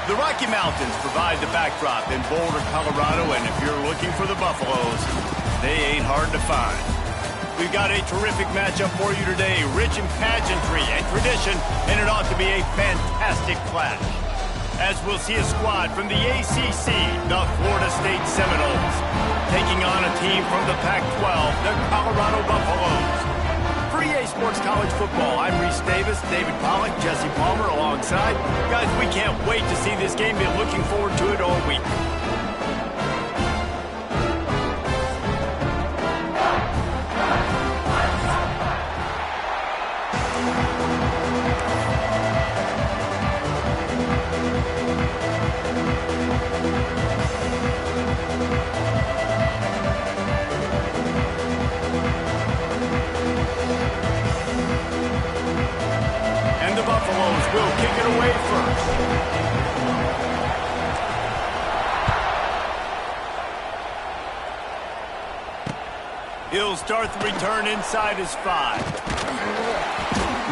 The Rocky Mountains provide the backdrop in Boulder, Colorado, and if you're looking for the Buffaloes, they ain't hard to find. We've got a terrific matchup for you today, rich in pageantry and tradition, and it ought to be a fantastic clash. As we'll see a squad from the ACC, the Florida State Seminoles, taking on a team from the Pac-12, the Colorado Buffaloes. For EA Sports College Football, I'm Reese Davis, David Pollack, Jesse Palmer alongside. Guys, we can't wait to see this game. Been looking forward to it all week. Will kick it away first. He'll start the return inside his 5.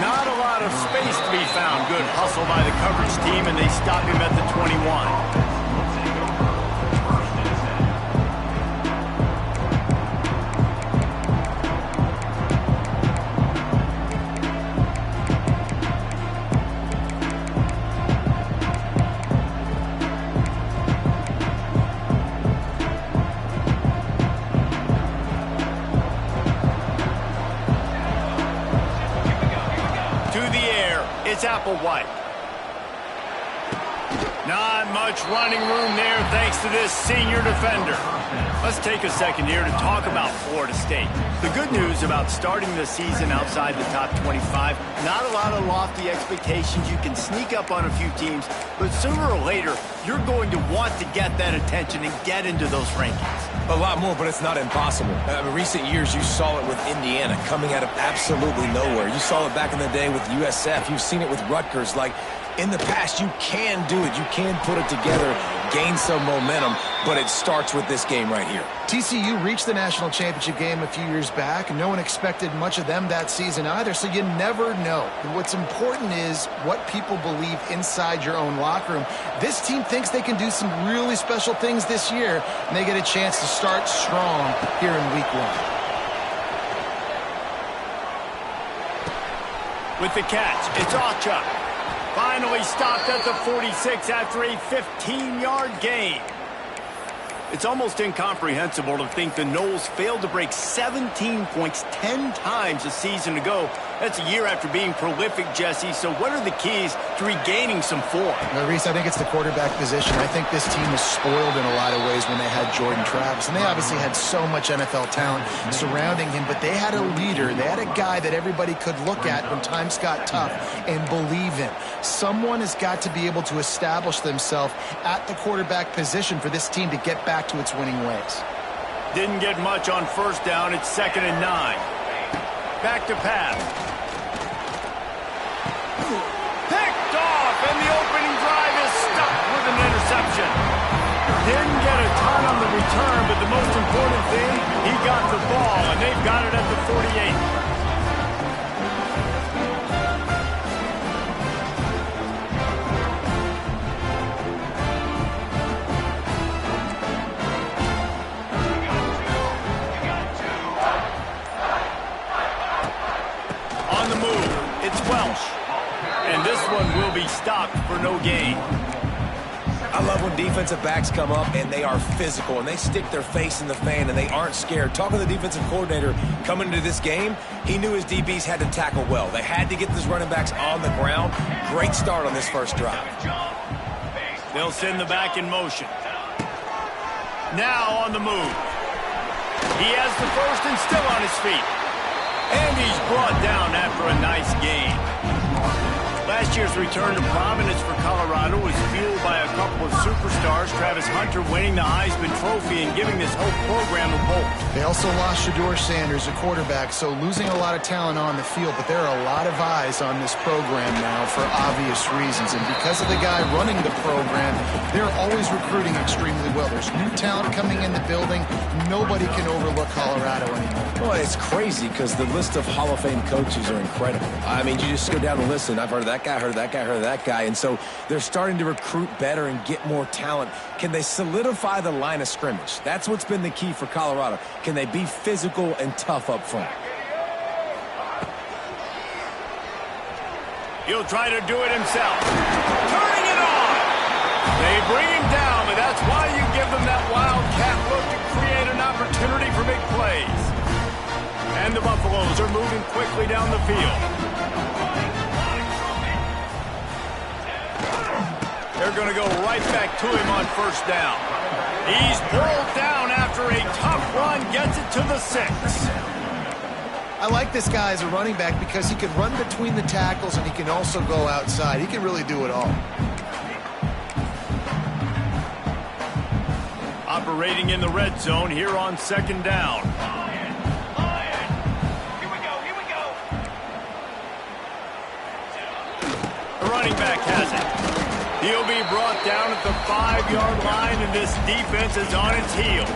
Not a lot of space to be found. Good hustle by the coverage team, and they stop him at the 21. It's Applewhite. Not much running room there thanks to this senior defender. Let's take a second here to talk about Florida State. The good news about starting the season outside the top 25, not a lot of lofty expectations. You can sneak up on a few teams, but sooner or later, you're going to want to get that attention and get into those rankings. A lot more, but it's not impossible. In recent years, you saw it with Indiana coming out of absolutely nowhere. You saw it back in the day with USF. You've seen it with Rutgers. Like, in the past, you can do it. You can put it together, gain some momentum, but it starts with this game right here. TCU reached the national championship game a few years back, and no one expected much of them that season either, so you never know. What's important is what people believe inside your own locker room. This team thinks they can do some really special things this year, and they get a chance to start strong here in week 1. With the catch, it's Ocha. Finally stopped at the 46 after a 15-yard gain. It's almost incomprehensible to think the Noles failed to break 17 points 10 times a season ago. That's a year after being prolific, Jesse. So what are the keys to regaining some form? Well, Reese, I think it's the quarterback position. I think this team was spoiled in a lot of ways when they had Jordan Travis. And they obviously had so much NFL talent surrounding him, but they had a leader. They had a guy that everybody could look at when times got tough and believe in. Someone has got to be able to establish themselves at the quarterback position for this team to get back to its winning ways. Didn't get much on first down. It's 2nd and 9. Back to pass. Picked off, and the opening drive is stuck with an interception. Didn't get a ton on the return, but the most important thing, he got the ball, and they've got it at the 48. And this one will be stopped for no gain. I love when defensive backs come up and they are physical and they stick their face in the fan and they aren't scared. Talking to the defensive coordinator coming into this game, he knew his DBs had to tackle well. They had to get these running backs on the ground. Great start on this first drive. They'll send the back in motion. Now on the move. He has the first and still on his feet. And he's brought down after a nice gain. Last year's return to prominence for Colorado was fueled by a couple of superstars, Travis Hunter winning the Heisman Trophy and giving this whole program a bolt. They also lost Shedeur Sanders, a quarterback, so losing a lot of talent on the field, but there are a lot of eyes on this program now for obvious reasons. And because of the guy running the program, they're always recruiting extremely well. There's new talent coming in the building. Nobody can overlook Colorado anymore. Well, it's crazy because the list of Hall of Fame coaches are incredible. I mean, you just go down the list, and I've heard of that guy hurt, that guy hurt, that guy. And so they're starting to recruit better and get more talent. Can they solidify the line of scrimmage? That's what's been the key for Colorado. Can they be physical and tough up front? He'll try to do it himself. Turning it on. They bring him down, but that's why you give them that wildcat look to create an opportunity for big plays. And the Buffaloes are moving quickly down the field. They're going to go right back to him on first down. He's pulled down after a tough run, gets it to the 6. I like this guy as a running back because he can run between the tackles and he can also go outside. He can really do it all. Operating in the red zone here on second down. The running back has it. He'll be brought down at the 5-yard line, and this defense is on its heels.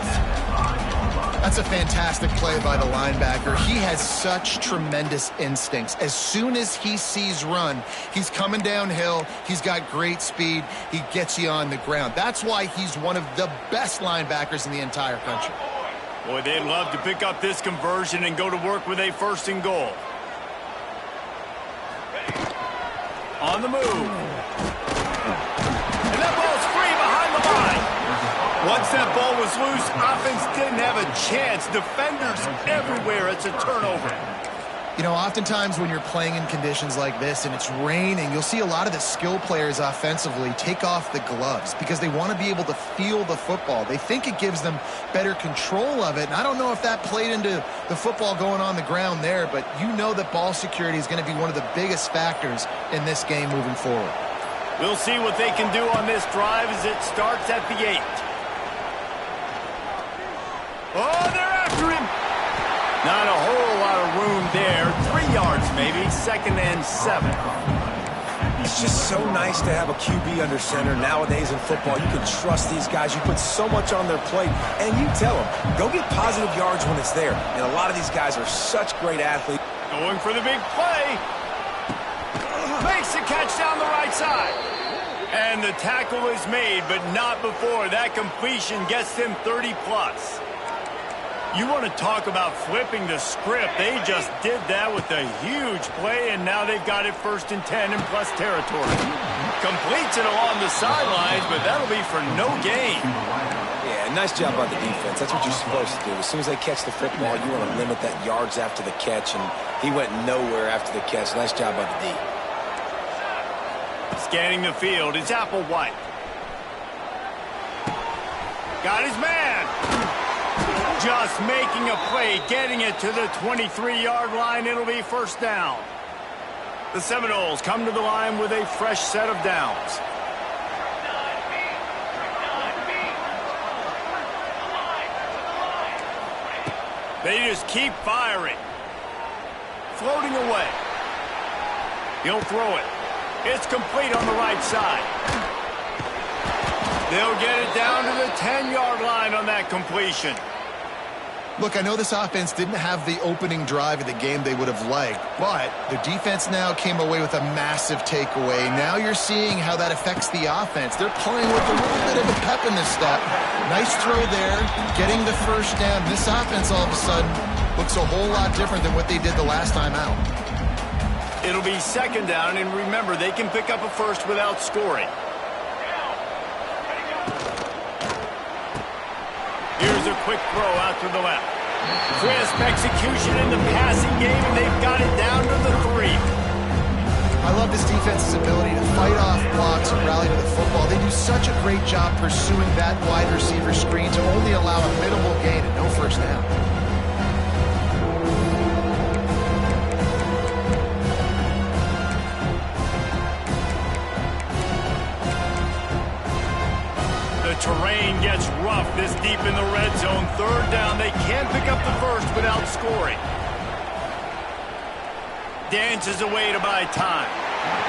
That's a fantastic play by the linebacker. He has such tremendous instincts. As soon as he sees run, he's coming downhill. He's got great speed. He gets you on the ground. That's why he's one of the best linebackers in the entire country. Boy, they'd love to pick up this conversion and go to work with a 1st and goal. On the move. And that ball's free behind the line. Once that ball was loose, offense didn't have a chance. Defenders everywhere. It's a turnover. You know, oftentimes when you're playing in conditions like this and it's raining, you'll see a lot of the skill players offensively take off the gloves because they want to be able to feel the football. They think it gives them better control of it. And I don't know if that played into the football going on the ground there, but you know that ball security is going to be one of the biggest factors in this game moving forward. We'll see what they can do on this drive as it starts at the 8. Oh, they're after him. Not a whole lot of room there. 3 yards maybe, 2nd and 7. It's just so nice to have a QB under center. Nowadays in football, you can trust these guys. You put so much on their plate, and you tell them, go get positive yards when it's there. And a lot of these guys are such great athletes. Going for the big play. Makes the catch down the right side. And the tackle is made, but not before that completion gets them 30-plus. You want to talk about flipping the script. They just did that with a huge play, and now they've got it 1st and 10 in plus territory. Completes it along the sidelines, but that'll be for no gain. Yeah, nice job by the defense. That's what you're supposed to do. As soon as they catch the football, you want to limit that yards after the catch, and he went nowhere after the catch. Nice job by the D. Scanning the field, it's Applewhite. Got his man. Just making a play, getting it to the 23-yard line. It'll be 1st down. The Seminoles come to the line with a fresh set of downs. They just keep firing. Floating away. He'll throw it. It's complete on the right side. They'll get it down to the 10-yard line on that completion. Look, I know this offense didn't have the opening drive of the game they would have liked, but the defense now came away with a massive takeaway. Now you're seeing how that affects the offense. They're playing with a little bit of a pep in this step. Nice throw there, getting the 1st down. This offense all of a sudden looks a whole lot different than what they did the last time out. It'll be 2nd down, and remember, they can pick up a 1st without scoring. Here's a quick throw out to the left. Crisp execution in the passing game, and they've got it down to the 3. I love this defense's ability to fight off blocks and rally to the football. They do such a great job pursuing that wide receiver screen to only allow a minimal gain and no 1st down. Terrain gets rough this deep in the red zone. 3rd down. They can't pick up the 1st without scoring. Dances away to buy time.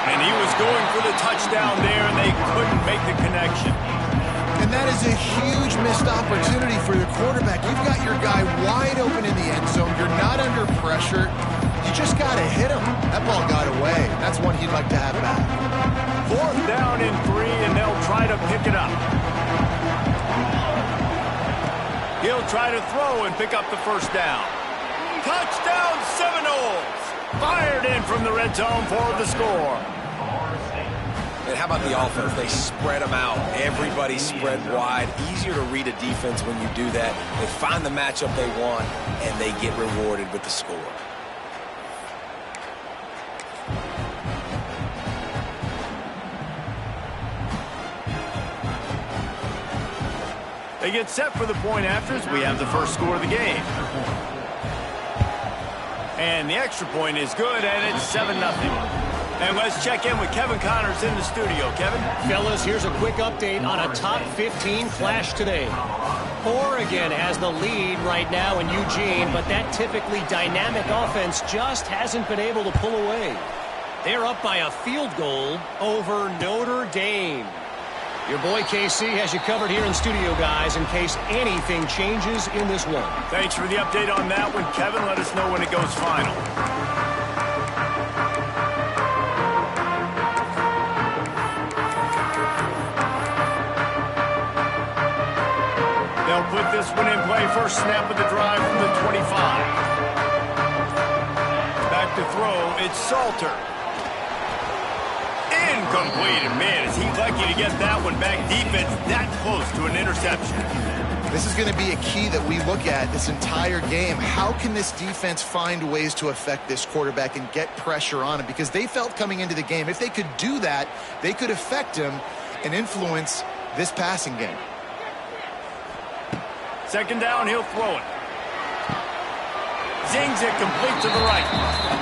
And he was going for the touchdown there, and they couldn't make the connection. And that is a huge missed opportunity for the quarterback. You've got your guy wide open in the end zone. You're not under pressure. You just got to hit him. That ball got away. That's one he'd like to have back. to pick it up. He'll try to throw and pick up the first down. Touchdown Seminoles! Fired in from the red zone for the score. And how about the offense? They spread them out. Everybody spread wide. Easier to read a defense when you do that. They find the matchup they want, and they get rewarded with the score. They get set for the point afters. We have the first score of the game. And the extra point is good, and it's 7-0. And let's check in with Kevin Connors in the studio. Kevin? Fellas, here's a quick update on a top 15 flash today. Oregon has the lead right now in Eugene, but that typically dynamic offense just hasn't been able to pull away. They're up by a field goal over Notre Dame. Your boy KC has you covered here in studio, guys, in case anything changes in this one. Thanks for the update on that one, Kevin. Let us know when it goes final. They'll put this one in play. First snap of the drive from the 25. Back to throw. It's Salter. Incomplete. And man, is he lucky to get that one back. Defense that close to an interception. This is going to be a key that we look at this entire game. How can this defense find ways to affect this quarterback and get pressure on him? Because they felt coming into the game, if they could do that, they could affect him and influence this passing game. Second down, he'll throw it. Zings it complete to the right.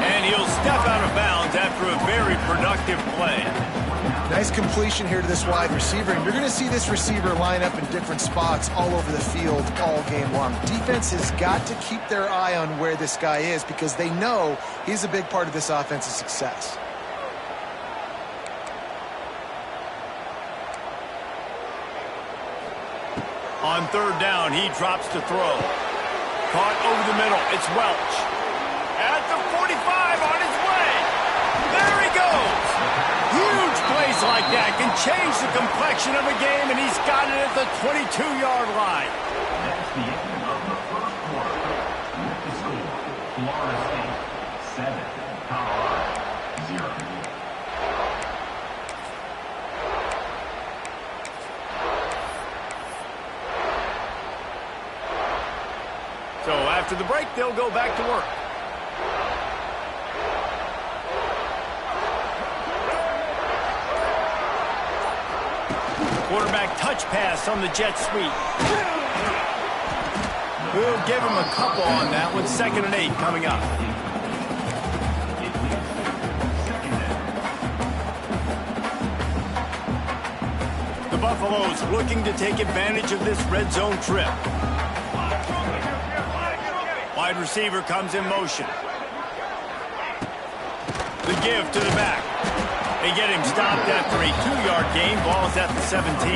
And he'll step out of bounds after a very productive play. Nice completion here to this wide receiver. And you're going to see this receiver line up in different spots all over the field all game long. Defense has got to keep their eye on where this guy is because they know he's a big part of this offense's success. On third down, he drops to throw. Caught over the middle. It's Welch. At the 45 on his way. There he goes. Huge plays like that can change the complexion of a game, and he's got it at the 22-yard line. That's the end of the first quarter. With the score, Florida State 7, Colorado 0. So after the break, they'll go back to work. Quarterback touch pass on the jet sweep. We'll give him a couple on that one. 2nd and 8 coming up. The Buffaloes looking to take advantage of this red zone trip. Wide receiver comes in motion. The give to the back. They get him stopped after a 2-yard gain. Ball's at the 17.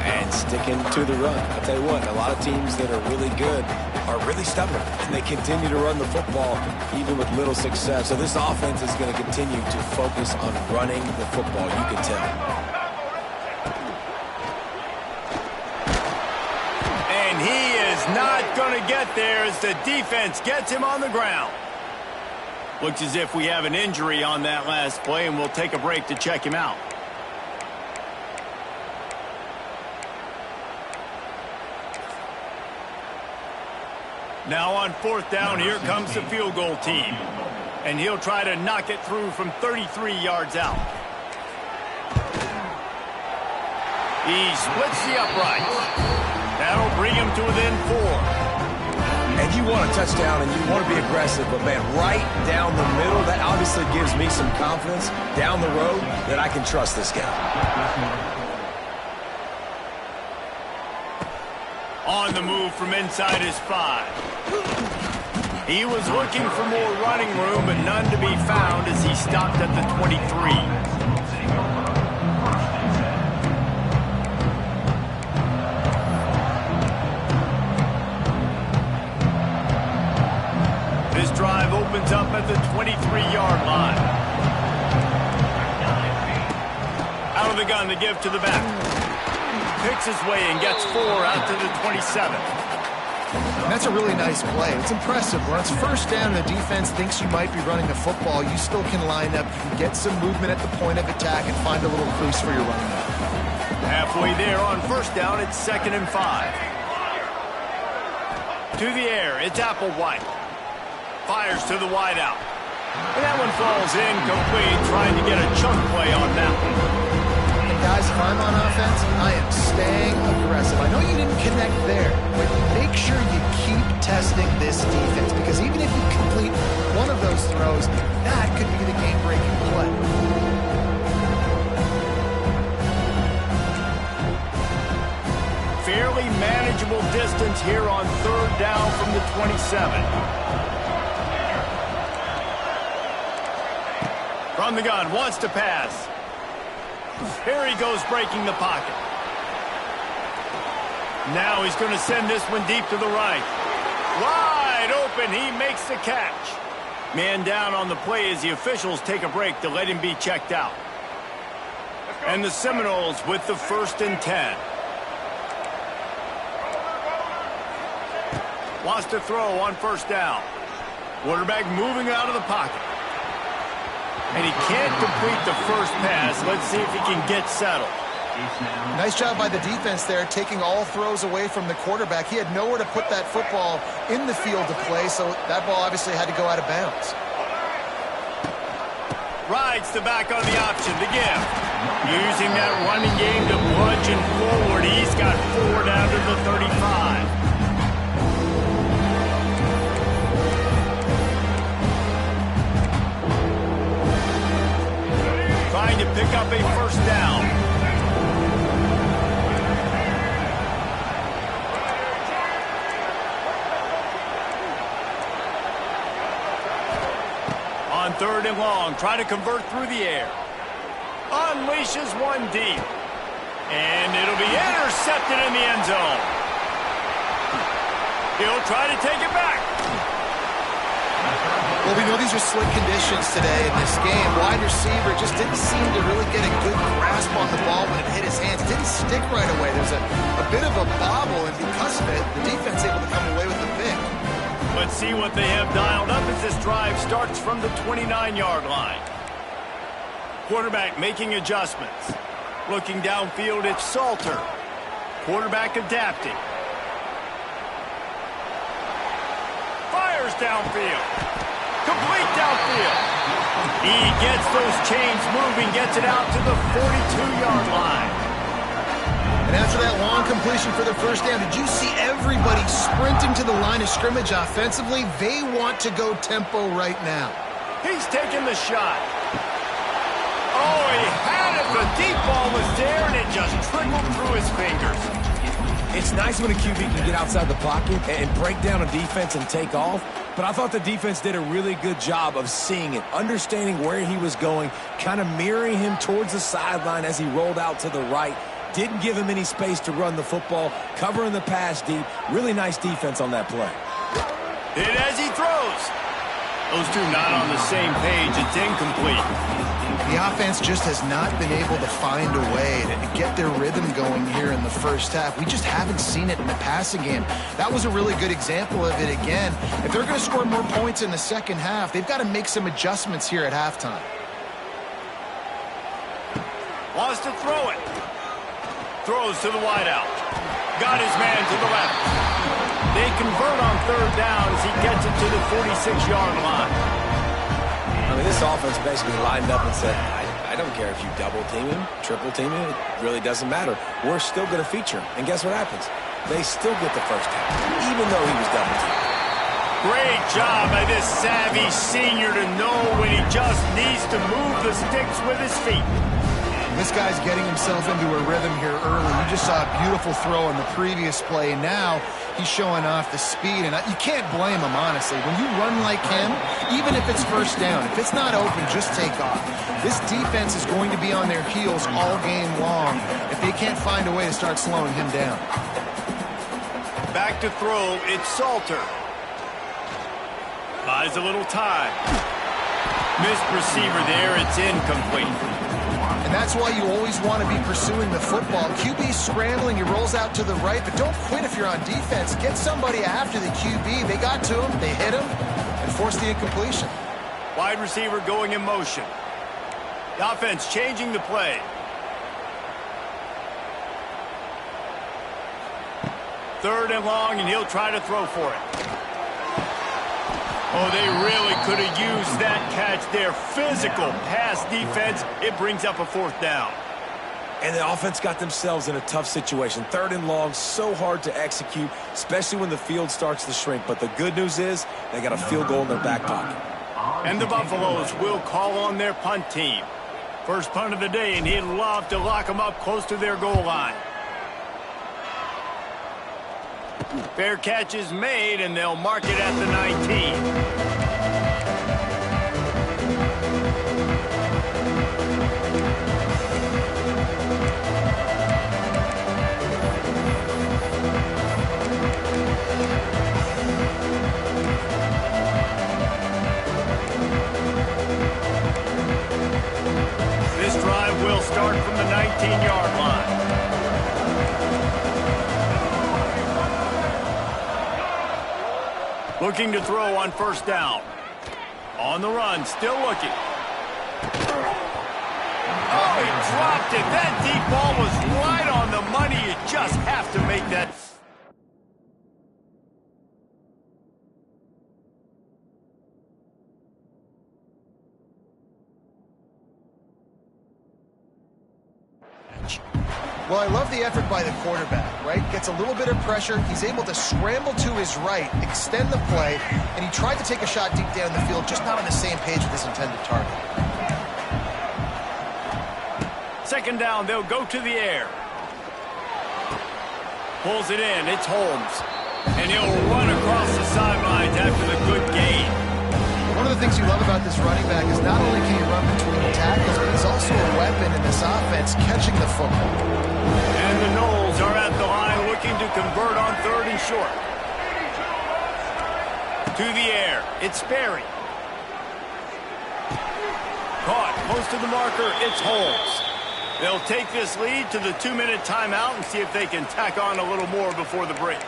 And sticking to the run. I'll tell you what, a lot of teams that are really good are really stubborn. And they continue to run the football even with little success. So this offense is going to continue to focus on running the football. You can tell. Not going to get there as the defense gets him on the ground. Looks as if we have an injury on that last play, and we'll take a break to check him out. Now on 4th down, here comes the field goal team. And he'll try to knock it through from 33 yards out. He splits the uprights. That'll bring him to within 4. And you want a touchdown and you want to be aggressive, but man, right down the middle, that obviously gives me some confidence down the road that I can trust this guy. On the move from inside his 5. He was looking for more running room, but none to be found as he stopped at the 23. This drive opens up at the 23-yard line. Out of the gun to give to the back. Picks his way and gets 4 out to the 27. And that's a really nice play. It's impressive. When it's first down and the defense thinks you might be running the football, you still can line up. You can get some movement at the point of attack and find a little crease for your running back. Halfway there on first down, it's 2nd and 5. To the air, it's Applewhite. Fires to the wideout. And that one falls incomplete, trying to get a chunk play on that one. And guys, if I'm on offense, I am staying aggressive. I know you didn't connect there, but make sure you keep testing this defense, because even if you complete one of those throws, that could be the game-breaking play. Fairly manageable distance here on 3rd down from the 27. From the gun, wants to pass. Here he goes, breaking the pocket. Now he's going to send this one deep to the right. Wide open, he makes the catch. Man down on the play as the officials take a break to let him be checked out. And the Seminoles with the 1st and 10. Wants to throw on first down. Quarterback moving out of the pocket. And he can't complete the first pass. Let's see if he can get settled. Nice job by the defense there, taking all throws away from the quarterback. He had nowhere to put that football in the field to play, so that ball obviously had to go out of bounds. Rides the back on the option to give. Using that running game to bludgeon forward. He's got 4 down to the 35. Trying to pick up a first down. On 3rd and long, trying to convert through the air. Unleashes one deep. And it'll be intercepted in the end zone. He'll try to take it back. Well, we know these are slick conditions today in this game. Wide receiver just didn't seem to really get a good grasp on the ball when it hit his hands. Didn't stick right away. There's a bit of a bobble, and because of it, the defense able to come away with the pick. Let's see what they have dialed up as this drive starts from the 29-yard line. Quarterback making adjustments. Looking downfield, it's Salter. Quarterback adapting. Fires downfield. Complete downfield. He gets those chains moving, gets it out to the 42-yard line. And after that long completion for the first down, did you see everybody sprinting to the line of scrimmage offensively? They want to go tempo right now. He's taking the shot. Oh, he had it. The deep ball was there, and it just trickled through his fingers. It's nice when a QB can get outside the pocket and break down a defense and take off, but I thought the defense did a really good job of seeing it, understanding where he was going, kind of mirroring him towards the sideline as he rolled out to the right. Didn't give him any space to run the football, covering the pass deep. Really nice defense on that play. Hit as he throws. Those two not on the same page. It's incomplete. The offense just has not been able to find a way to get their rhythm going here in the first half. We just haven't seen it in the passing game. That was a really good example of it again. If they're going to score more points in the second half, they've got to make some adjustments here at halftime. Wants to throw it. Throws to the wideout. Got his man to the left. They convert on 3rd down as he gets it to the 46-yard line. I mean, this offense basically lined up and said, I don't care if you double team him, triple team him, it really doesn't matter. We're still going to feature him. And guess what happens? They still get the first down, even though he was double teamed. Great job by this savvy senior to know when he just needs to move the sticks with his feet. This guy's getting himself into a rhythm here early. You just saw a beautiful throw on the previous play. Now he's showing off the speed, and you can't blame him, honestly. When you run like him, even if it's first down, if it's not open, just take off. This defense is going to be on their heels all game long if they can't find a way to start slowing him down. Back to throw, it's Salter. Buys a little time. Missed receiver there, it's incomplete. And that's why you always want to be pursuing the football. QB scrambling, he rolls out to the right, but don't quit if you're on defense. Get somebody after the QB. They got to him, they hit him, and forced the incompletion. Wide receiver going in motion. The offense changing the play. Third and long, and he'll try to throw for it. Oh, they really could have used that catch there. Physical pass defense. It brings up a fourth down. And the offense got themselves in a tough situation. Third and long, so hard to execute, especially when the field starts to shrink. But the good news is they got a field goal in their back pocket. And the Buffaloes will call on their punt team. First punt of the day, and he'd love to lock them up close to their goal line. Fair catch is made, and they'll mark it at the 19. This drive will start from the 19-yard line. Looking to throw on first down. On the run, still looking. Oh, he dropped it. That deep ball was right on the money. You just have to make that. Well, I love the effort by the quarterback, right? Gets a little bit of pressure. He's able to scramble to his right, extend the play, and he tried to take a shot deep down the field, just not on the same page with his intended target. Second down, they'll go to the air. Pulls it in, it's Holmes. And he'll run across the sidelines after the good gain. One of the things you love about this running back is not only can he run between tackles, but he's also a weapon in this offense, catching the football. And the Knowles are at the line looking to convert on third and short. To the air, it's Sperry. Caught, close to the marker, it's Holmes. They'll take this lead to the 2-minute timeout and see if they can tack on a little more before the break.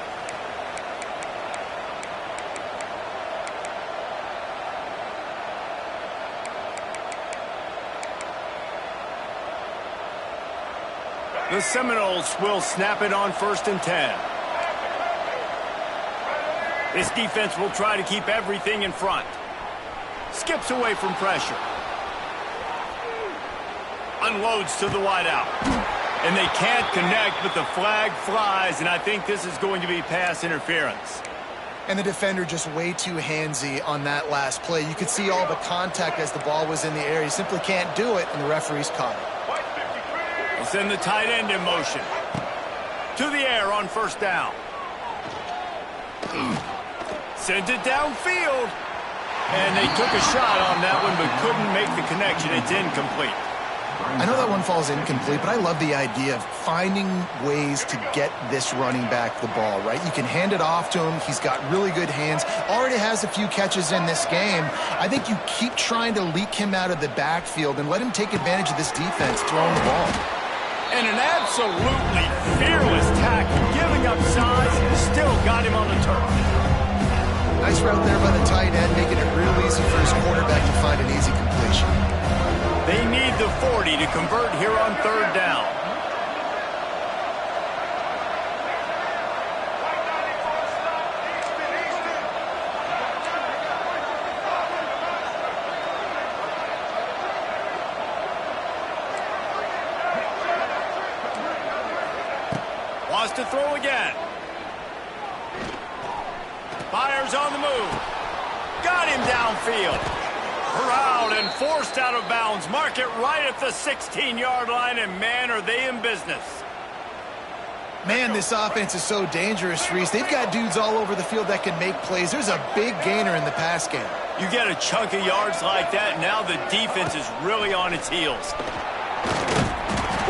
The Seminoles will snap it on 1st and 10. This defense will try to keep everything in front. Skips away from pressure. Unloads to the wideout. And they can't connect, but the flag flies, and I think this is going to be pass interference. And the defender just way too handsy on that last play. You could see all the contact as the ball was in the air. He simply can't do it, and the referee's caught it. They'll send the tight end in motion. To the air on first down. Sends it downfield. And they took a shot on that one, but couldn't make the connection. It's incomplete. I know that one falls incomplete, but I love the idea of finding ways to get this running back the ball, right? You can hand it off to him. He's got really good hands. Already has a few catches in this game. I think you keep trying to leak him out of the backfield and let him take advantage of this defense throwing the ball. And an absolutely fearless tackle, giving up size, still got him on the turf. Nice route there by the tight end, making it real easy for his quarterback to find an easy completion. They need the 40 to convert here on third down. Wants to throw again. Fires on the move. Got him downfield. Corralled and forced out of bounds. Mark it right at the 16-yard line, and man, are they in business. Man, this offense is so dangerous, Reese. They've got dudes all over the field that can make plays. There's a big gainer in the pass game. You get a chunk of yards like that, now the defense is really on its heels.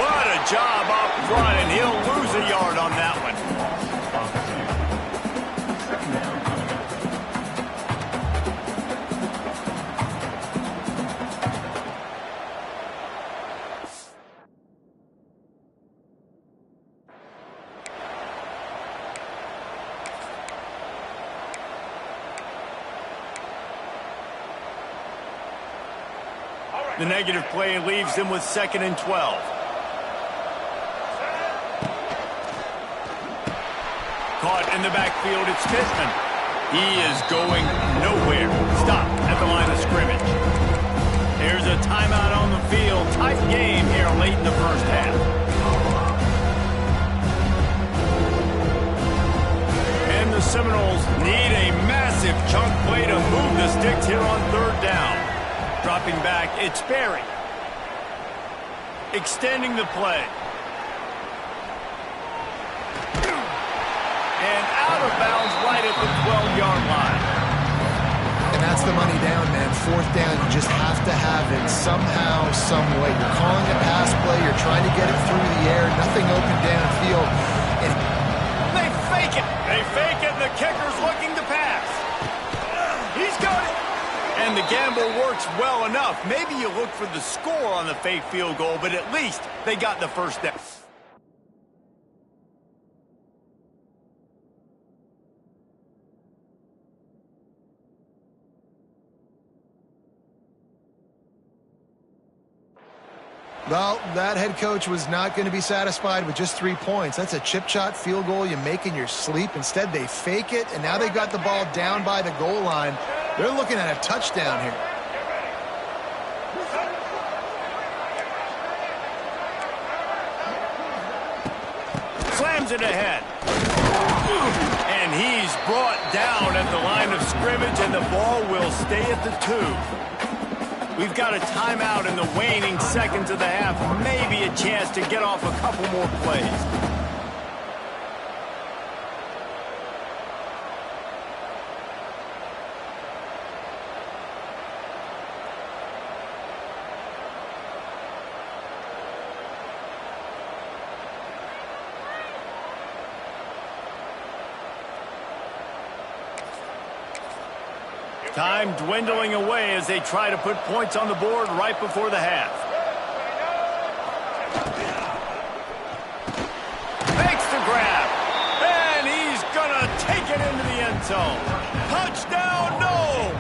What a job up front, and he'll lose a yard on that one. The negative play leaves them with 2nd and 12. Caught in the backfield, it's Pittman. He is going nowhere. Stop at the line of scrimmage. There's a timeout on the field. Tight game here late in the first half. And the Seminoles need a massive chunk play to move the sticks here on 3rd down. Dropping back, it's Berry. Extending the play. And out of bounds right at the 12-yard line. And that's the money down, man. 4th down, you just have to have it somehow, some way. You're calling a pass play. You're trying to get it through the air. Nothing open downfield. And they fake it. They fake it, and the kicker's looking to pass. He's got it. And the gamble works well enough. Maybe you look for the score on the fake field goal, but at least they got the first down. Well, that head coach was not going to be satisfied with just 3 points. That's a chip-shot field goal you make in your sleep. Instead, they fake it, and now they've got the ball down by the goal line. They're looking at a touchdown here. Slams it ahead. And he's brought down at the line of scrimmage, and the ball will stay at the 2. We've got a timeout in the waning seconds of the half. Maybe a chance to get off a couple more plays. Time dwindling away as they try to put points on the board right before the half. Makes the grab. And he's going to take it into the end zone. Touchdown, Noles!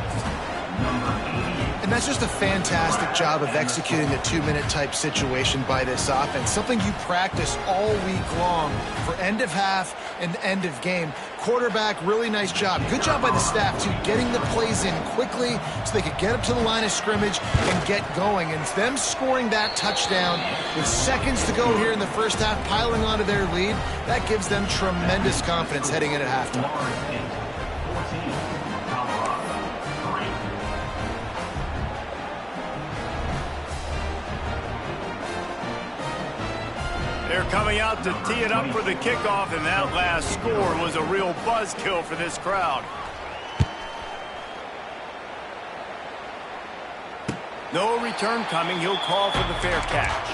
And that's just a fantastic job of executing the 2-minute type situation by this offense. Something you practice all week long for end of half and end of game. Quarterback, really nice job. Good job by the staff, too, getting the plays in quickly so they could get up to the line of scrimmage and get going. And them scoring that touchdown with seconds to go here in the first half, piling onto their lead, that gives them tremendous confidence heading in at halftime. They're coming out to tee it up for the kickoff, and that last score was a real buzzkill for this crowd. No return coming. He'll call for the fair catch.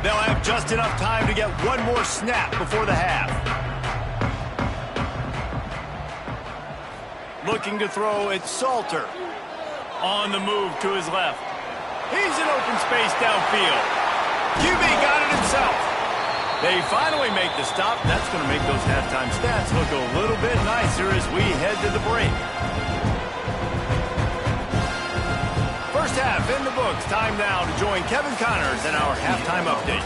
They'll have just enough time to get one more snap before the half. Looking to throw, it's Salter. On the move to his left. He's in open space downfield. QB got it himself. They finally make the stop. That's going to make those halftime stats look a little bit nicer as we head to the break. First half in the books. Time now to join Kevin Connors in our halftime update.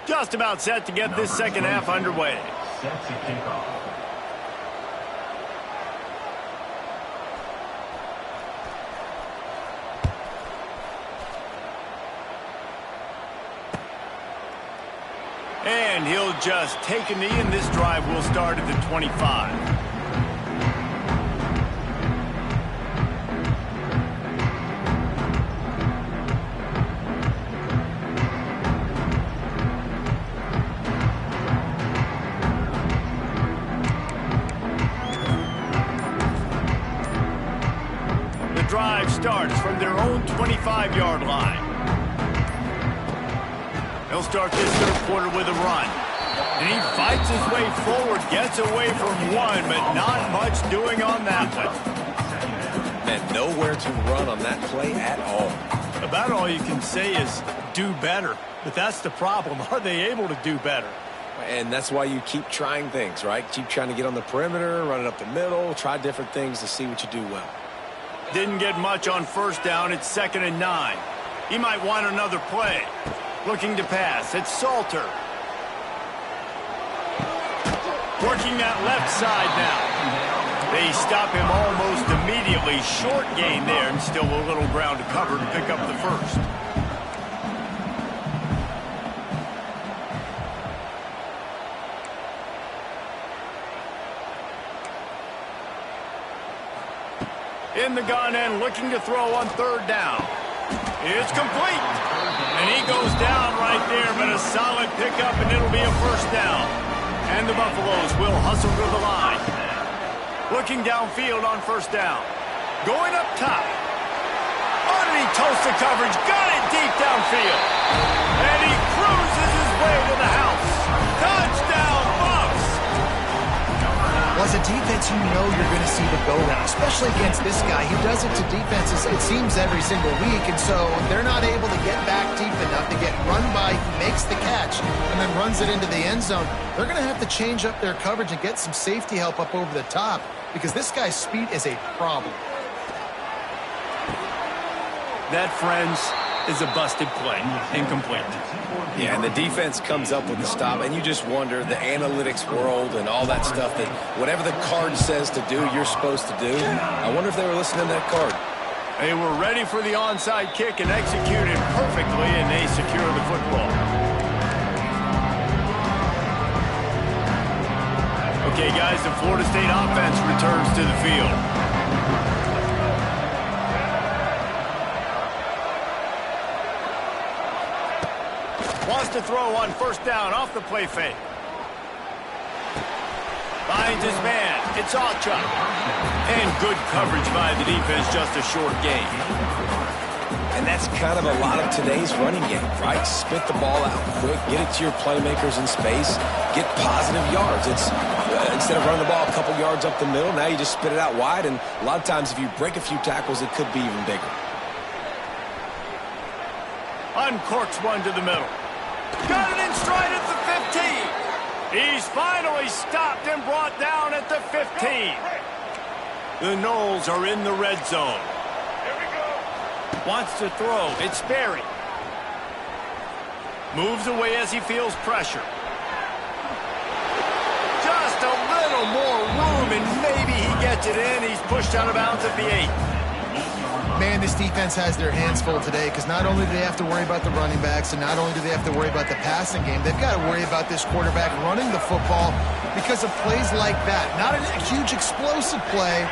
Just about set to get this second half underway. Set to kick off. And he'll just take a knee, and this drive will start at the 25. 25-yard line. He'll start this third quarter with a run. And he fights his way forward, gets away from one, but not much doing on that one. And nowhere to run on that play at all. About all you can say is do better. But that's the problem. Are they able to do better? And that's why you keep trying things, right? Keep trying to get on the perimeter, run it up the middle, try different things to see what you do well. Didn't get much on first down. It's 2nd and 9. He might want another play. Looking to pass. It's Salter. Working that left side now. They stop him almost immediately. Short gain there and still a little ground to cover to pick up the first. In the gun and looking to throw on third down. It's complete. And he goes down right there, but a solid pickup, and it'll be a first down. And the Buffaloes will hustle to the line. Looking downfield on first down. Going up top. Underneath toast the coverage. Got it deep downfield. And he cruises his way to the house. Touchdown, Buffs! Well, as a defense, you know you're going to see the go-round, especially against this guy. He does it to defenses, it seems, every single week, and so they're not able to get back deep enough to get run by. He makes the catch and then runs it into the end zone. They're going to have to change up their coverage and get some safety help up over the top because this guy's speed is a problem. That, friends, is a busted play. Incomplete. Yeah, and the defense comes up with the stop, and you just wonder, the analytics world and all that stuff, that whatever the card says to do, you're supposed to do. I wonder if they were listening to that card. They were ready for the onside kick and executed perfectly, and they secure the football. Okay, guys, the Florida State offense returns to the field. Wants to throw on first down off the play fake. Finds his man. It's Acha. And good coverage by the defense, just a short gain. And that's kind of a lot of today's running game, right? Spit the ball out quick, get it to your playmakers in space, get positive yards. It's instead of running the ball a couple yards up the middle, now you just spit it out wide, and a lot of times if you break a few tackles, it could be even bigger. Uncorks one to the middle. Got it in stride at the 15. He's finally stopped and brought down at the 15. The Noles are in the red zone. Wants to throw. It's Sperry. Moves away as he feels pressure. Just a little more room, and maybe he gets it in. He's pushed out of bounds at the 8. Man, this defense has their hands full today because not only do they have to worry about the running backs and not only do they have to worry about the passing game, they've got to worry about this quarterback running the football because of plays like that. Not a huge explosive play,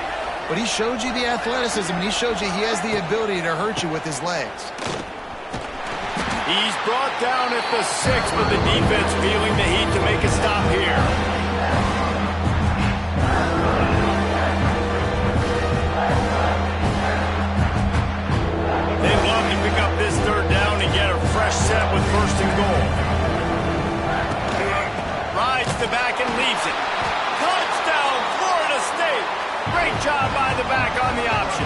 but he showed you the athleticism, and he showed you he has the ability to hurt you with his legs. He's brought down at the 6, but the defense feeling the heat to make a stop here. They'd love to pick up this third down and get a fresh set with first and goal. Rides the back and leaves it. Touchdown, Florida State. Great job by the back on the option.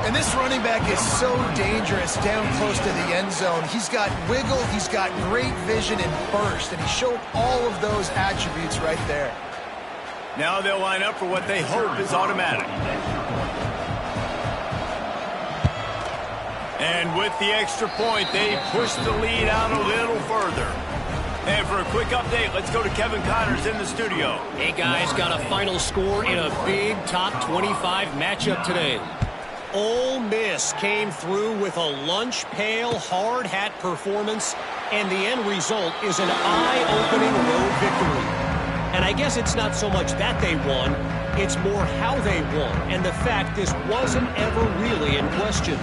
And this running back is so dangerous down close to the end zone. He's got wiggle, he's got great vision and burst, and he showed all of those attributes right there. Now they'll line up for what they hope is automatic. And with the extra point, they push the lead out a little further. And for a quick update, let's go to Kevin Connors in the studio. Hey, guys, got a final score in a big top 25 matchup today. Ole Miss came through with a lunch pail, hard hat performance, and the end result is an eye-opening road victory. And I guess it's not so much that they won, it's more how they won, and the fact this wasn't ever really in question.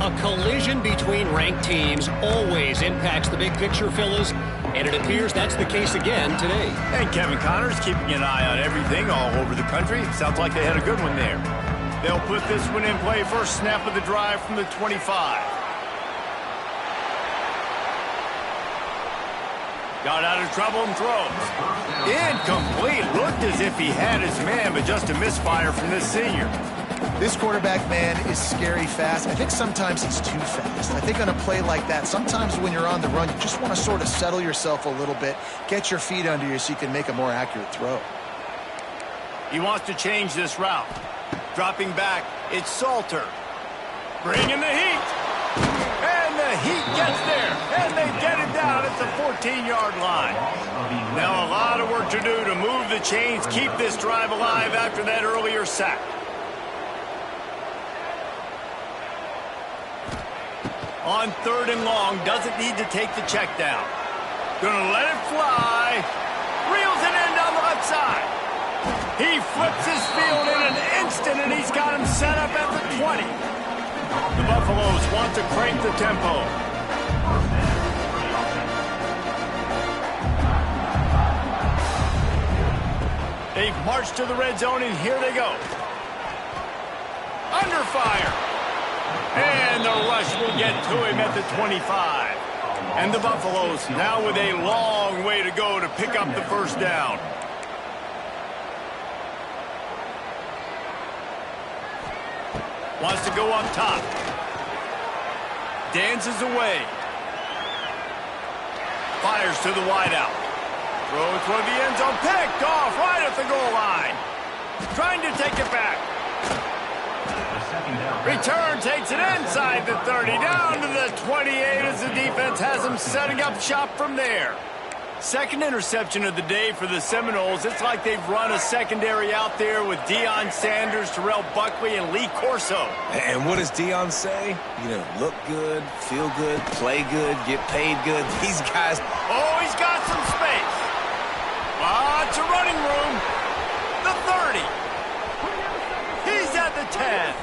A collision between ranked teams always impacts the big picture, fellas, and it appears that's the case again today. And Kevin Connors keeping an eye on everything all over the country. Sounds like they had a good one there. They'll put this one in play first snap of the drive from the 25. Got out of trouble and throws. Incomplete. Looked as if he had his man, but just a misfire from this senior. This quarterback, man, is scary fast. I think sometimes he's too fast. I think on a play like that, sometimes when you're on the run, you just want to sort of settle yourself a little bit, get your feet under you so you can make a more accurate throw. He wants to change this route. Dropping back, it's Salter. Bringing the heat. And the heat gets there. And they get it down at the 14-yard line. Now a lot of work to do to move the chains, keep this drive alive after that earlier sack. On 3rd and long, doesn't need to take the check down. Gonna let it fly. Reels it in down the left side. He flips his field in an instant, and he's got him set up at the 20. The Buffaloes want to crank the tempo. They've marched to the red zone, and here they go. Under fire. And the rush will get to him at the 25. And the Buffaloes now with a long way to go to pick up the first down. Wants to go up top. Dances away. Fires to the wideout. Throw toward the end zone. Picked off right at the goal line. Trying to take it back. Return takes it inside the 30, down to the 28 as the defense has them setting up shop from there. Second interception of the day for the Seminoles. It's like they've run a secondary out there with Deion Sanders, Terrell Buckley, and Lee Corso. And what does Deion say? You know, look good, feel good, play good, get paid good. These guys... Oh, he's got some space. Lots of running room. The 30. He's at the 10.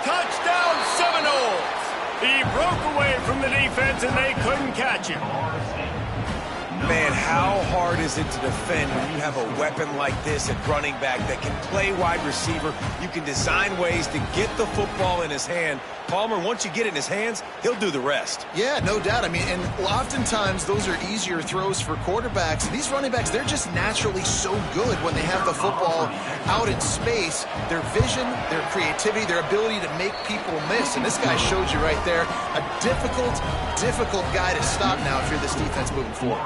Touchdown Seminoles! He broke away from the defense and they couldn't catch him. Man, how hard is it to defend when you have a weapon like this at running back that can play wide receiver? You can design ways to get the football in his hand. Palmer, once you get it in his hands, he'll do the rest. Yeah, no doubt. I mean, and oftentimes those are easier throws for quarterbacks. These running backs, they're just naturally so good when they have the football out in space. Their vision, their creativity, their ability to make people miss. And this guy showed you right there, a difficult guy to stop now if you're this defense moving forward.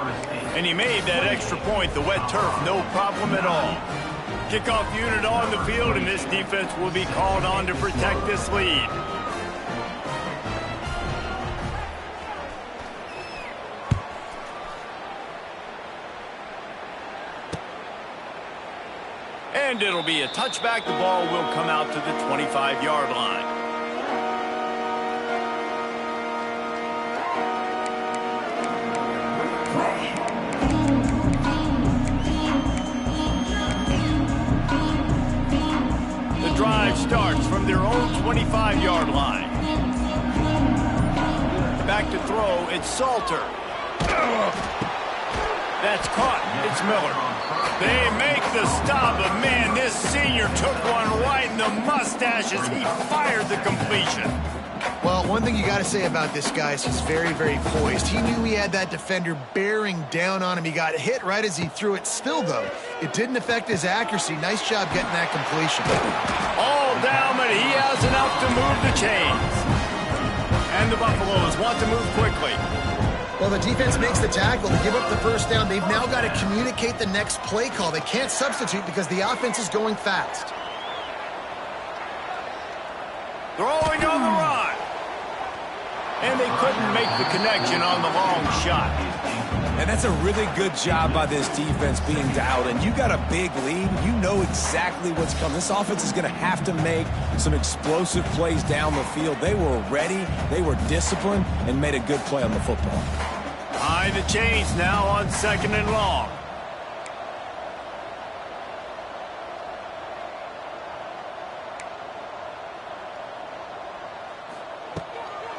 And he made that extra point, the wet turf, no problem at all. Kickoff unit on the field, and this defense will be called on to protect this lead. And it'll be a touchback. The ball will come out to the 25-yard line. The drive starts from their own 25-yard line. Back to throw, it's Salter. That's caught. It's Miller. They make the stop, but man, this senior took one right in the mustache as he fired the completion. Well, one thing you got to say about this guy is he's very, very poised. He knew he had that defender bearing down on him. He got hit right as he threw it. Still, though, it didn't affect his accuracy. Nice job getting that completion. All down, but he has enough to move the chains. And the Buffaloes want to move quickly. Well, the defense makes the tackle to give up the first down. They've now got to communicate the next play call. They can't substitute because the offense is going fast. Throwing on the run. And they couldn't make the connection on the long shot. And that's a really good job by this defense being dialed in. You got a big lead. You know exactly what's coming. This offense is going to have to make some explosive plays down the field. They were ready, they were disciplined, and made a good play on the football. High the chains now on 2nd and long.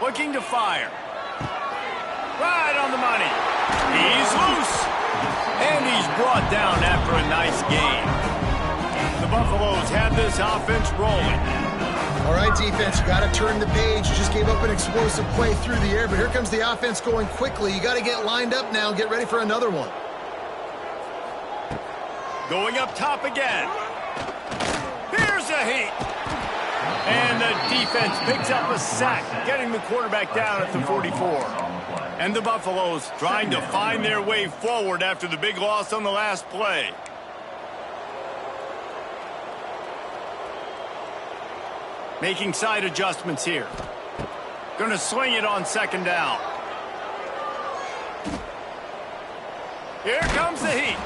Looking to fire. Right on the money. He's loose. And he's brought down after a nice game. The Buffaloes have this offense rolling. All right, defense, you got to turn the page. You just gave up an explosive play through the air, but here comes the offense going quickly. You got to get lined up now and get ready for another one. Going up top again. Here's a heat. And the defense picks up a sack, getting the quarterback down at the 44. And the Buffaloes trying to find their way forward after the big loss on the last play. Making side adjustments here. Going to sling it on second down. Here comes the heat.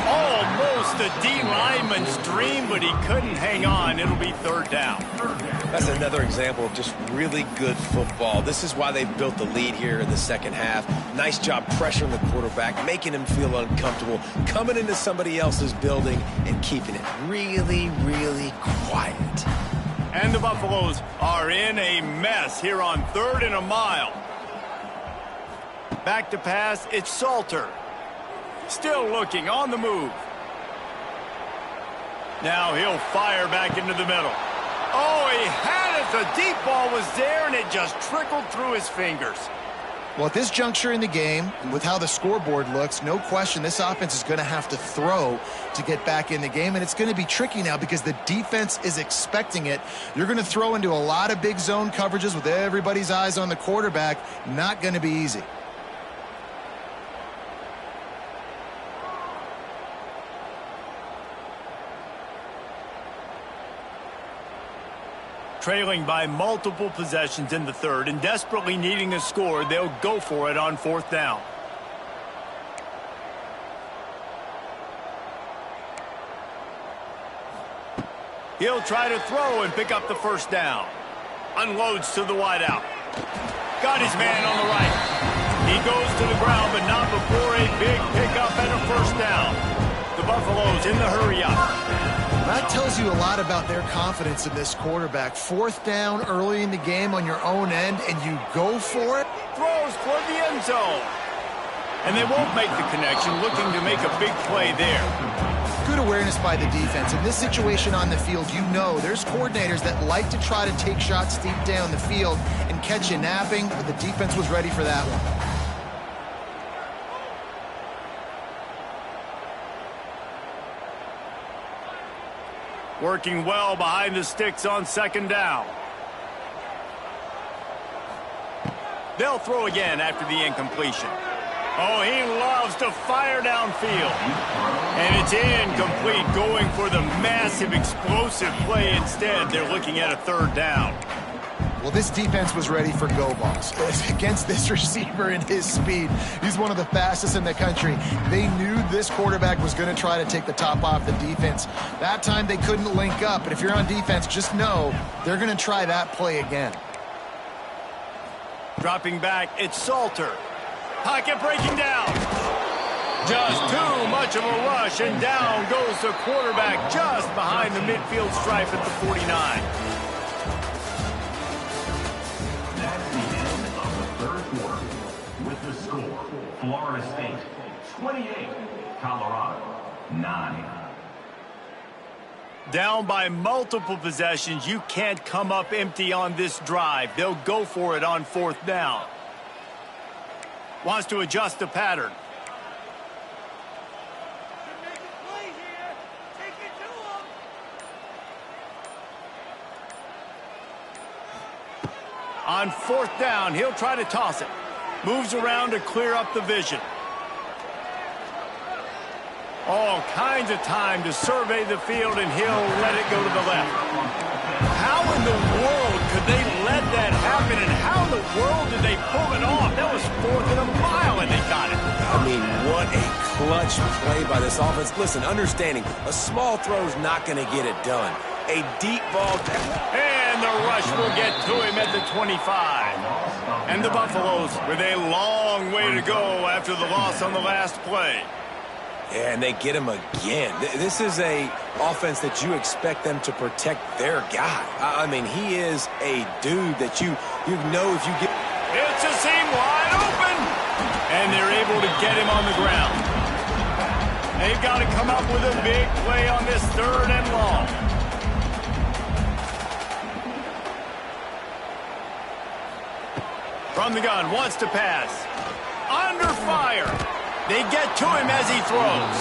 Almost a D lineman's dream, but he couldn't hang on. It'll be third down. That's another example of just really good football. This is why they built the lead here in the second half. Nice job pressuring the quarterback, making him feel uncomfortable, coming into somebody else's building and keeping it really, really quiet. And the Buffaloes are in a mess here on 3rd and a mile. Back to pass, it's Salter. Still looking, on the move. Now he'll fire back into the middle. Oh, he had it. The deep ball was there, and it just trickled through his fingers. Well, at this juncture in the game, with how the scoreboard looks, no question this offense is going to have to throw to get back in the game, and it's going to be tricky now because the defense is expecting it. You're going to throw into a lot of big zone coverages with everybody's eyes on the quarterback. Not going to be easy. Trailing by multiple possessions in the 3rd and desperately needing a score, they'll go for it on 4th down. He'll try to throw and pick up the first down. Unloads to the wideout. Got his man on the right. He goes to the ground, but not before a big pickup and a first down. The Buffaloes in the hurry up. That tells you a lot about their confidence in this quarterback. 4th down early in the game on your own end, and you go for it. Throws toward the end zone. And they won't make the connection, looking to make a big play there. Good awareness by the defense. In this situation on the field, you know there's coordinators that like to try to take shots deep down the field and catch you napping, but the defense was ready for that one. Working well behind the sticks on second down. They'll throw again after the incompletion. Oh, he loves to fire downfield. And it's incomplete, going for the massive explosive play instead. They're looking at a 3rd down. Well, this defense was ready for go balls. Against this receiver and his speed, he's one of the fastest in the country. They knew this quarterback was going to try to take the top off the defense. That time they couldn't link up, but if you're on defense, just know they're going to try that play again. Dropping back, it's Salter. Pocket breaking down. Just too much of a rush, and down goes the quarterback just behind the midfield stripe at the 49. Florida State 28, Colorado 9. Down by multiple possessions, you can't come up empty on this drive. They'll go for it on 4th down. Wants to adjust the pattern. On 4th down, he'll try to toss it. Moves around to clear up the vision. All kinds of time to survey the field, and he'll let it go to the left. How in the world could they let that happen, and how in the world did they pull it off? That was 4th and a mile, and they got it. I mean, what a clutch play by this offense. Listen, understanding, a small throw's not going to get it done. A deep ball. And the rush will get to him at the 25. And the Buffaloes with a long way to go after the loss on the last play. Yeah, and they get him again. This is a offense that you expect them to protect their guy. I mean, he is a dude that you know if you get... It's a seam wide open. And they're able to get him on the ground. They've got to come up with a big play on this 3rd and long. From the gun, wants to pass. Under fire. They get to him as he throws.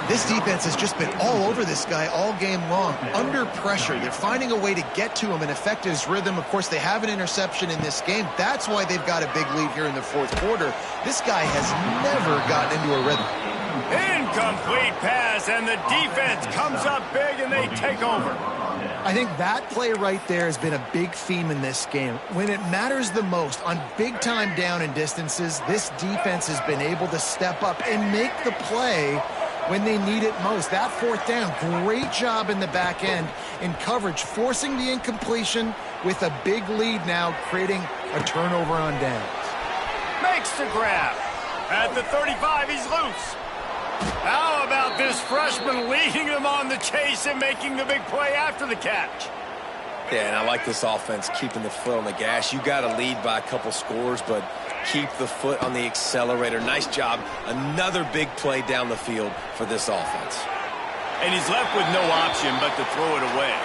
This defense has just been all over this guy all game long. Under pressure, they're finding a way to get to him and affect his rhythm. Of course, they have an interception in this game. That's why they've got a big lead here in the fourth quarter. This guy has never gotten into a rhythm. Incomplete pass, and the defense comes up big, and they take over. I think that play right there has been a big theme in this game. When it matters the most, on big-time down and distances, this defense has been able to step up and make the play when they need it most. That fourth down, great job in the back end in coverage, forcing the incompletion with a big lead now, creating a turnover on downs. Makes the grab. At the 35, he's loose. How about this freshman leading them on the chase and making the big play after the catch? Yeah, and I like this offense keeping the foot on the gas. You got to lead by a couple scores, but keep the foot on the accelerator. Nice job. Another big play down the field for this offense. And he's left with no option but to throw it away.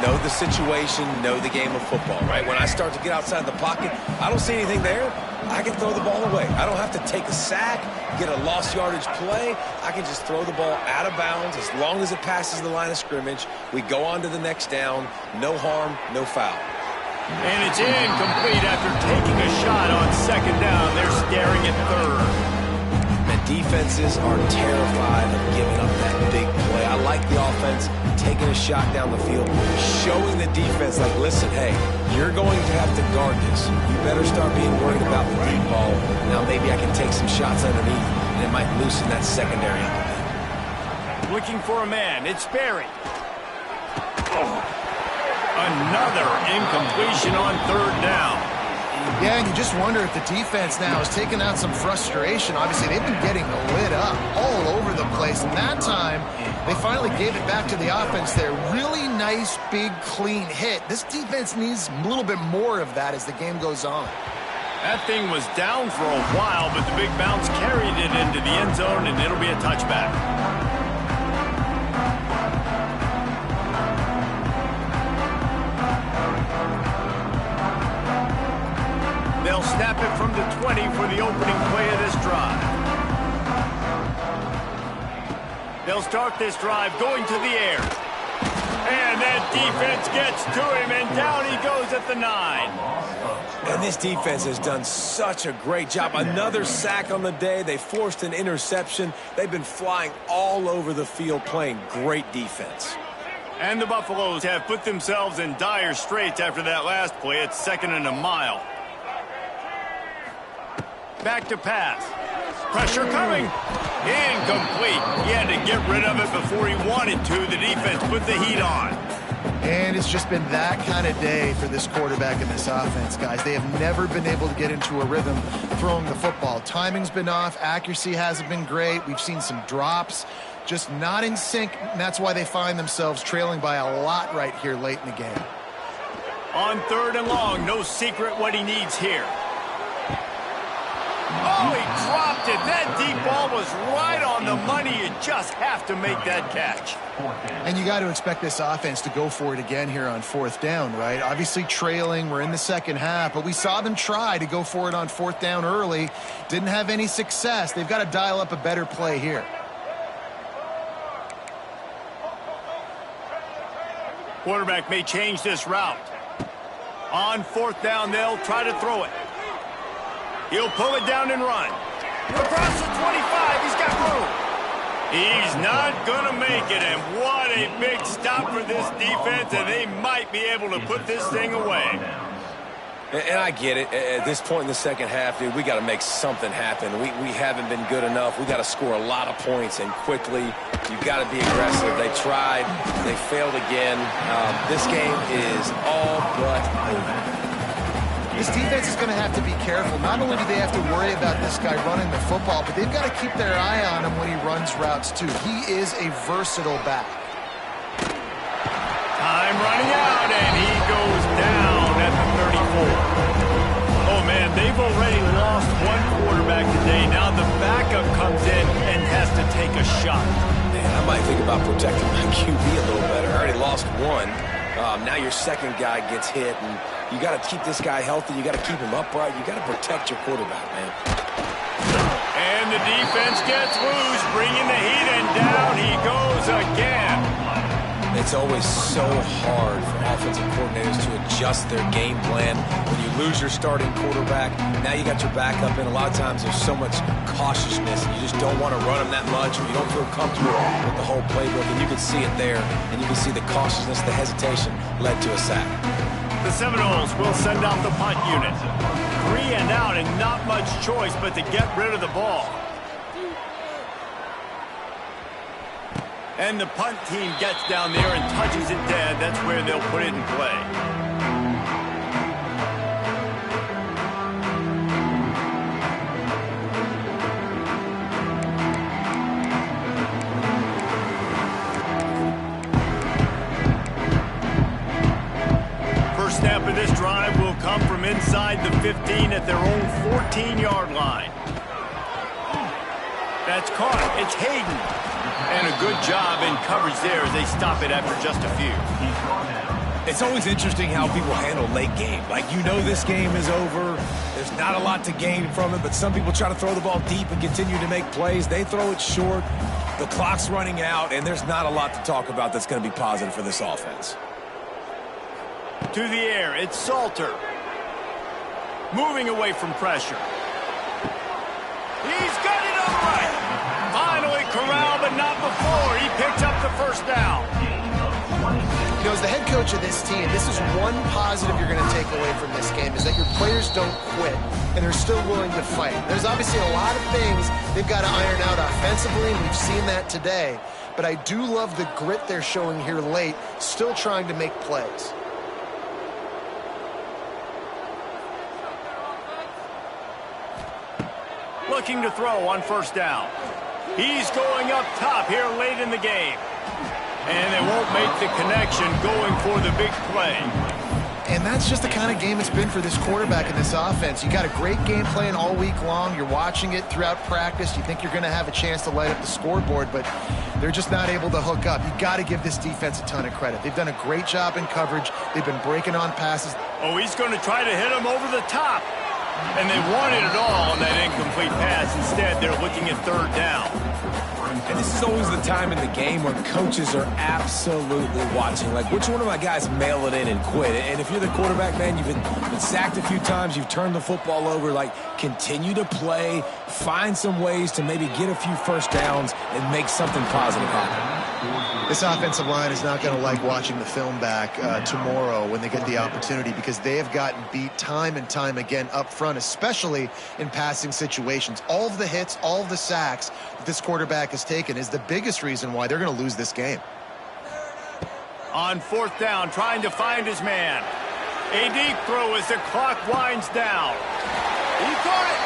Know the situation, know the game of football, right? When I start to get outside the pocket, I don't see anything there. I can throw the ball away. I don't have to take a sack, get a lost yardage play. I can just throw the ball out of bounds as long as it passes the line of scrimmage. We go on to the next down. No harm, no foul. And it's incomplete after taking a shot on second down. They're staring at third. And defenses are terrified of giving up that big play. I like the offense taking a shot down the field, showing the defense, like, listen, hey, you're going to have to guard this. You better start being worried about the deep ball. Now maybe I can take some shots underneath, and it might loosen that secondary up a bit. Looking for a man. It's Berry. Another incompletion on third down. Yeah, and you just wonder if the defense now is taking out some frustration. Obviously, they've been getting lit up all over the place, and that time they finally gave it back to the offense there. Really nice, big, clean hit. This defense needs a little bit more of that as the game goes on. That thing was down for a while, but the big bounce carried it into the end zone, and it'll be a touchback. They'll snap it from the 20 for the opening play of this drive. They'll start this drive going to the air. And that defense gets to him, and down he goes at the 9. And this defense has done such a great job. Another sack on the day. They forced an interception. They've been flying all over the field playing great defense. And the Buffaloes have put themselves in dire straits after that last play. It's 2nd and a mile. Back to pass. Pressure coming. Incomplete. He had to get rid of it before he wanted to. The defense put the heat on. And it's just been that kind of day for this quarterback and this offense, guys. They have never been able to get into a rhythm throwing the football. Timing's been off. Accuracy hasn't been great. We've seen some drops. Just not in sync, and that's why they find themselves trailing by a lot right here late in the game. On 3rd and long, no secret what he needs here. Oh, he dropped it. That deep ball was right on the money. You just have to make that catch. And you got to expect this offense to go for it again here on 4th down, right? Obviously trailing. We're in the second half, but we saw them try to go for it on 4th down early. Didn't have any success. They've got to dial up a better play here. Quarterback may change this route. On 4th down, they'll try to throw it. He'll pull it down and run. Across the 25, he's got room. He's not going to make it, and what a big stop for this defense, and they might be able to put this thing away. And I get it. At this point in the second half, dude, we got to make something happen. We haven't been good enough. We got to score a lot of points, and quickly. You've got to be aggressive. They tried. They failed again. This game is all but over. This defense is going to have to be careful. Not only do they have to worry about this guy running the football, but they've got to keep their eye on him when he runs routes, too. He is a versatile back. Time running out, and he goes down at the 34. Oh, man, they've already lost one quarterback today. Now the backup comes in and has to take a shot. Man, I might think about protecting my QB a little better. I already lost one. Now your second guy gets hit, and You got to keep this guy healthy. You got to keep him upright. You got to protect your quarterback, man. And the defense gets loose, bringing the heat, and down he goes again. It's always so hard for offensive coordinators to adjust their game plan. When you lose your starting quarterback, now you got your backup in. A lot of times there's so much cautiousness. You just don't want to run them that much, or you don't feel comfortable with the whole playbook. And you can see it there, and you can see the cautiousness, the hesitation led to a sack. The Seminoles will send out the punt unit. 3 and out, and not much choice but to get rid of the ball. And the punt team gets down there and touches it dead. That's where they'll put it in play. First snap of this drive will come from inside the 15 at their own 14-yard line. That's caught. It's Hayden. And a good job in coverage there as they stop it after just a few. It's always interesting how people handle late game. Like, you know this game is over. There's not a lot to gain from it, but some people try to throw the ball deep and continue to make plays. They throw it short. The clock's running out, and there's not a lot to talk about that's going to be positive for this offense. To the air, it's Salter. Moving away from pressure. He's got it all right. Finally corralled, but not before. He picked up the first down. You know, as the head coach of this team, this is one positive you're going to take away from this game, is that your players don't quit, and they're still willing to fight. There's obviously a lot of things they've got to iron out offensively, and we've seen that today. But I do love the grit they're showing here late, still trying to make plays. Looking to throw on first down. He's going up top here late in the game. And they won't make the connection going for the big play. And that's just the kind of game it's been for this quarterback in this offense. You got a great game plan all week long. You're watching it throughout practice. You think you're going to have a chance to light up the scoreboard, but they're just not able to hook up. You got to give this defense a ton of credit. They've done a great job in coverage. They've been breaking on passes. Oh, he's going to try to hit him over the top. And they wanted it all on that incomplete pass. Instead, they're looking at third down. And this is always the time in the game where coaches are absolutely watching. Like, which one of my guys mail it in and quit? And if you're the quarterback, man, you've been sacked a few times, you've turned the football over, like, continue to play, find some ways to maybe get a few first downs and make something positive happen. This offensive line is not going to like watching the film back tomorrow when they get the opportunity, because they have gotten beat time and time again up front, especially in passing situations. All of the hits, all of the sacks that this quarterback has taken is the biggest reason why they're going to lose this game. On fourth down, trying to find his man. A deep throw as the clock winds down. He caught it.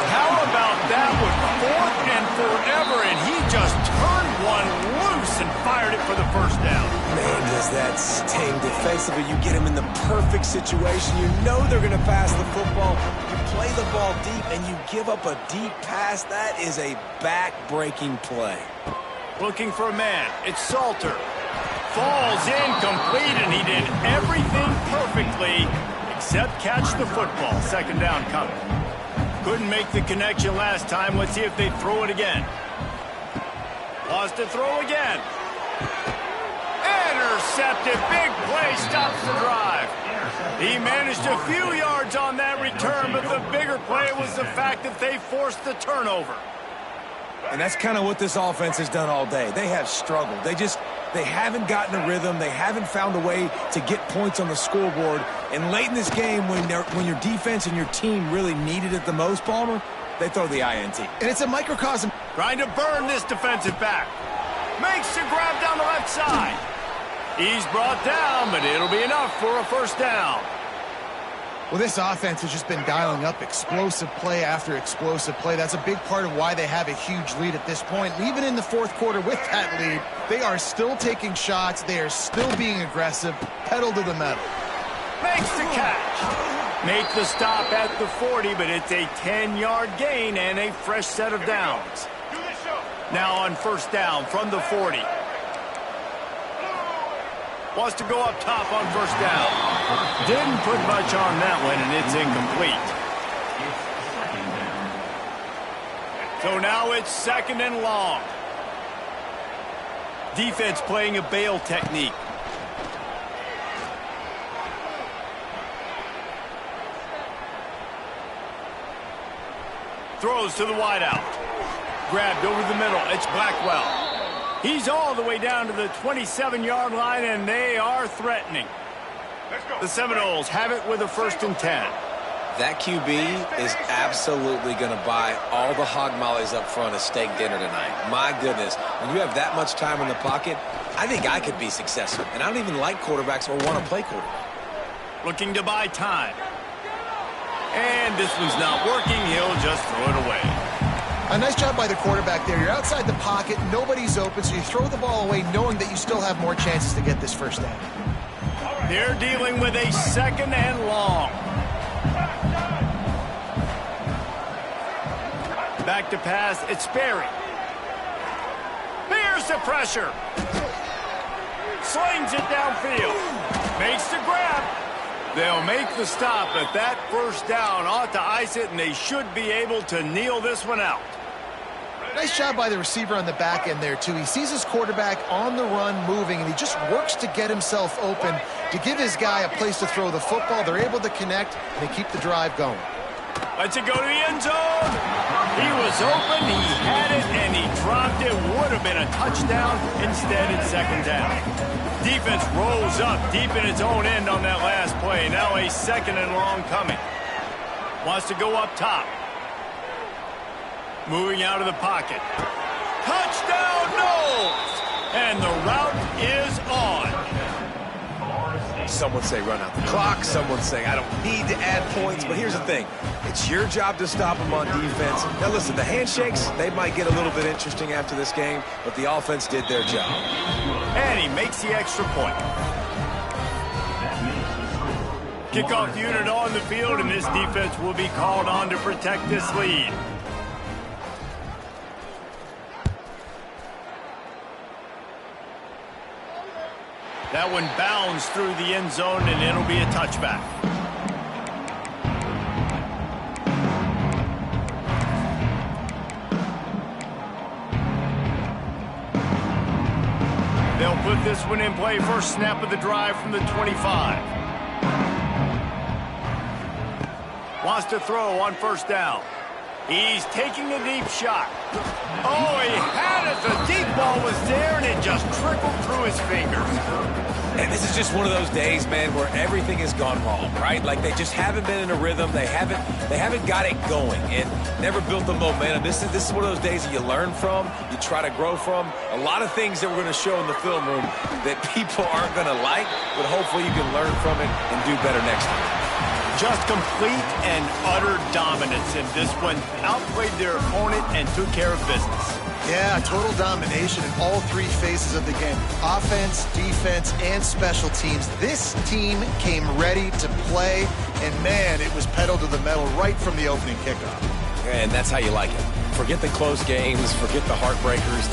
How about that with fourth and forever, and he just turned one loose and fired it for the first down. Man, does that sting defensively. You get him in the perfect situation. You know they're going to pass the football. You play the ball deep, and you give up a deep pass. That is a back-breaking play. Looking for a man. It's Salter. Falls incomplete, and he did everything perfectly except catch the football. Second down coming. Couldn't make the connection last time. Let's see if they throw it again. Lost to throw again. Intercepted. Big play stops the drive. He managed a few yards on that return, but the bigger play was the fact that they forced the turnover. And that's kind of what this offense has done all day. They have struggled. They haven't gotten a rhythm. They haven't found a way to get points on the scoreboard. And late in this game, when your defense and your team really needed it the most, Palmer, they throw the INT. And it's a microcosm. Trying to burn this defensive back. Makes the grab down the left side. He's brought down, but it'll be enough for a first down. Well, this offense has just been dialing up explosive play after explosive play. That's a big part of why they have a huge lead at this point. And even in the fourth quarter with that lead, they are still taking shots. They are still being aggressive. Pedal to the metal. Makes the catch. Make the stop at the 40, but it's a 10-yard gain and a fresh set of downs. Now on first down from the 40. Wants to go up top on first down. Didn't put much on that one, and it's incomplete. So now it's 2nd and long. Defense playing a bail technique. Throws to the wideout. Grabbed over the middle. It's Blackwell. He's all the way down to the 27-yard line, and they are threatening. The Seminoles have it with a 1st and 10. That QB is absolutely going to buy all the hog mollies up front of steak dinner tonight. My goodness, when you have that much time in the pocket, I think I could be successful. And I don't even like quarterbacks or want to play quarterback. Looking to buy time. And this one's not working. He'll just throw it away. A nice job by the quarterback there. You're outside the pocket, nobody's open, so you throw the ball away knowing that you still have more chances to get this first down. They're dealing with a 2nd and long. Back to pass, it's Sperry. Here's the pressure. Slings it downfield. Makes the grab. They'll make the stop, but that first down ought to ice it, and they should be able to kneel this one out. Nice job by the receiver on the back end there, too. He sees his quarterback on the run moving, and he just works to get himself open to give his guy a place to throw the football. They're able to connect, and they keep the drive going. Lets it go to the end zone. He was open, he had it, and he dropped it. Would have been a touchdown. Instead, it's 2nd down. Defense rolls up deep in its own end on that last play. Now a 2nd and long coming. Wants to go up top. Moving out of the pocket. Touchdown, Knowles! And the route is on. Someone say run out the clock. Someone say I don't need to add points. But here's the thing. It's your job to stop them on defense. Now, listen, the handshakes, they might get a little bit interesting after this game, but the offense did their job. And he makes the extra point. Kickoff unit on the field, and this defense will be called on to protect this lead. That one bounds through the end zone, and it'll be a touchback. They'll put this one in play. First snap of the drive from the 25. Wants to throw on first down. He's taking a deep shot. Oh, he had it. The deep ball was there, and it just trickled through his fingers. And this is just one of those days, man, where everything has gone wrong, right? Like they just haven't been in a rhythm. They haven't got it going and never built the momentum. This is one of those days that you learn from, you try to grow from. A lot of things that we're going to show in the film room that people aren't going to like, but hopefully you can learn from it and do better next time. Just complete and utter dominance in this one. Outplayed their opponent and took care of business. Yeah, total domination in all three phases of the game. Offense, defense, and special teams. This team came ready to play, and man, it was pedal to the metal right from the opening kickoff. And that's how you like it. Forget the close games, forget the heartbreakers,